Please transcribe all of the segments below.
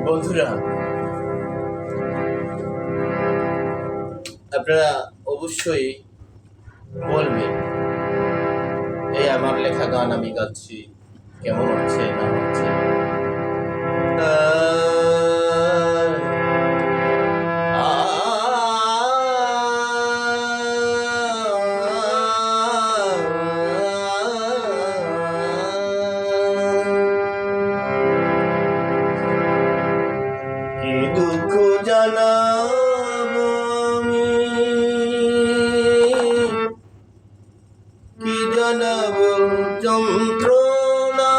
বন্ধুরা, আপনারা অবশ্যই বলবেন এই আমার লেখা গান আমি গাচ্ছি কেমন হচ্ছে না হচ্ছে। কি দুঃখ জানাবো আমি, কি জানাবো যন্ত্রণা,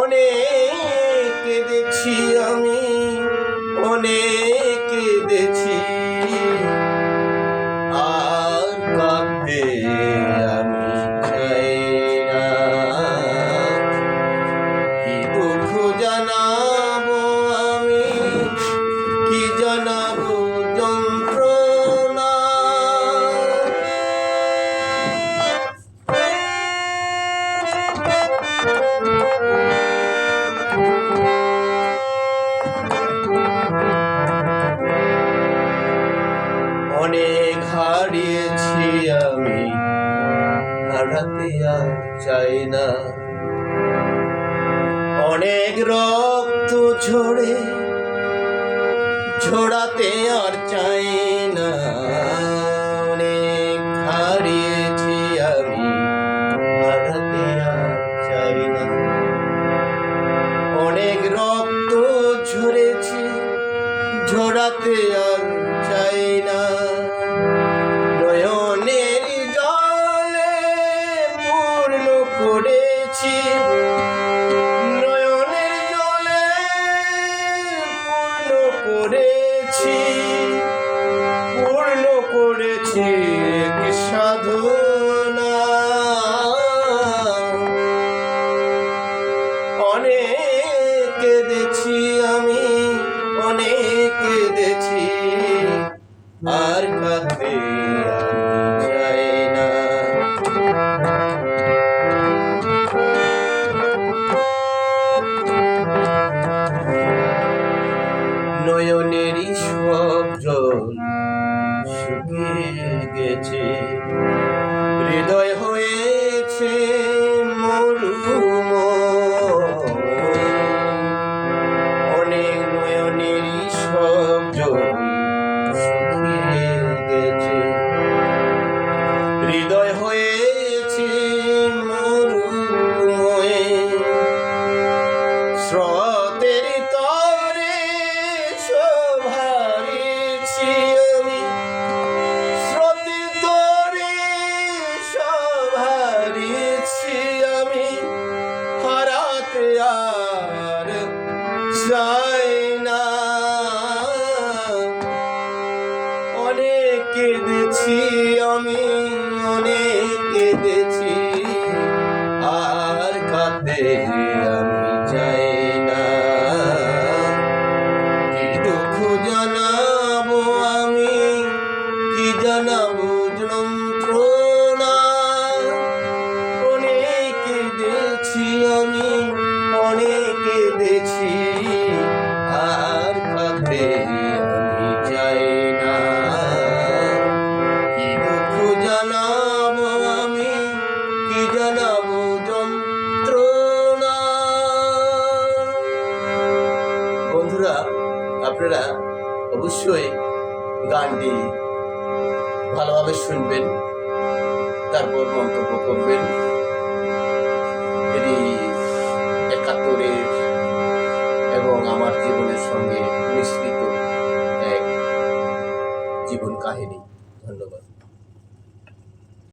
অনেক কেঁদেছি আমি, অনেক কেঁদেছি, আর কাঁদতে আমি চাই না। কি দুঃখ জানাবো আমি, কি জানাবো যন্ত্রণা, অনেক হারিয়েছি আমি, হারাতে আর চাই না। অনেক রক্ত ঝরে ঝরাতে আর চাই না। অনেক হারিয়েছি আমি, হারাতে আর চাই না। অনেক রক্ত ঝরেছি ঝরাতে আর চাই না। নয়নের জলে পূর্ণ করেছি, নয়নের জলে পূর্ণ করেছি, পূর্ণ করেছি কি সাধনা। অনেক কেঁদেছি আমি, অনেক কেঁদেছি, আর কাঁদতে আমি চাই না। নয়নেরই সব জল শুকিয়ে গেছে, হৃদয় হয়েছে মরুময়। অনেক নয়নেরই সব জল শুকিয়ে গেছে, হৃদয় হয়েছে মরুময়। স্রোতের তরে সব হারিয়েছি আমি, স্রোতের তরে সব হারিয়েছি আমি, হারাতে আর চাই না। অনেক কেঁদেছি আমি, অনেক কেঁদেছি, আর কাঁদতে আমি চাই না। কি দুঃখ জানাবো আমি, কি জানাবো যন্ত্রণা, অনেক কেঁদেছি আমি, অনেক কেঁদেছি, আর কাঁদতে আমি চাই না। কি দুঃখ জানাবো আমি, কি জানাবো যন্ত্রণা। বন্ধুরা, আপনারা অবশ্যই গানটি ভালোভাবে শুনবেন, তারপর মন্তব্য করবেন। এটি ৭১-এর এবং আমার জীবনের সঙ্গে মিশ্রিত এক জীবন কাহিনী। ধন্যবাদ।